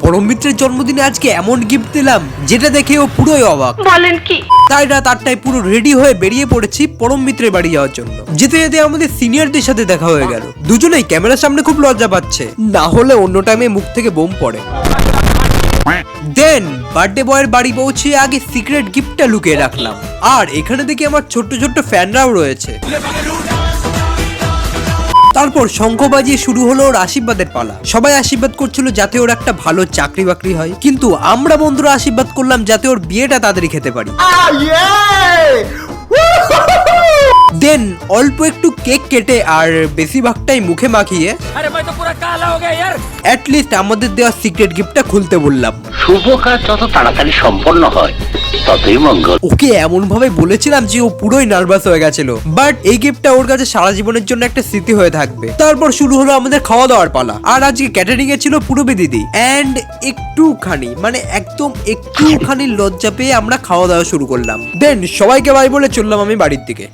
পরম মিত্রের জন্মদিনে আজকে এমন গিফট দিলাম যেটা দেখে ও পুরোই অবাক। বলেন কি? তাই রাত 8টায় পুরো রেডি হয়ে বেরিয়ে পড়েছি পরম মিত্রের বাড়ি যাওয়ার জন্য। যেতে যেতে আমাদের সিনিয়রদের সাথে দেখা হয়ে গেল। দুজনেই ক্যামেরার সামনে খুব লজ্জা পাচ্ছে, না হলে অন্য টাইমে মুখ থেকে বোম পড়ে। দেন বার্থডে বয়ের বাড়ি পৌঁছে আগে সিক্রেট গিফটটা লুকিয়ে রাখলাম। আর এখানে দেখি আমার ছোট্ট ছোট্ট ফ্যানরাও রয়েছে। তারপর শঙ্খ বাজিয়ে শুরু হলো ওর আশীর্বাদের পালা। সবাই আশীর্বাদ করছিল যাতে ওর একটা ভালো চাকরি বাকরি হয়, কিন্তু আমরা বন্ধুরা আশীর্বাদ করলাম যাতে ওর বিয়েটা তাড়াতাড়ি খেতে পারি। দেন অল্প একটু কেক কেটে আর বেশিরভাগটাই মুখে মাখিয়ে অ্যাটলিস্ট আমাদের দেওয়া সিক্রেট গিফটটা খুলতে বললাম। শুভ কাজ যত তাড়াতাড়ি সম্পন্ন হয় ততই মঙ্গল। ওকে এমন ভাবে বলেছিলাম যে ও পুরোই নার্ভাস হয়ে গেছিল, বাট এই গিফটটা ওর কাছে সারা জীবনের জন্য একটা স্মৃতি হয়ে থাকবে। তারপর শুরু হলো আমাদের খাওয়া দাওয়ার পালা। আর আজকে ক্যাটারিং এ ছিল পূরবী দিদি। এন্ড একটুখানি মানে একদম একটুখানি লজ্জা পেয়ে আমরা খাওয়া দাওয়া শুরু করলাম। দেন সবাইকে বাই বলে চললাম আমি বাড়ির দিকে।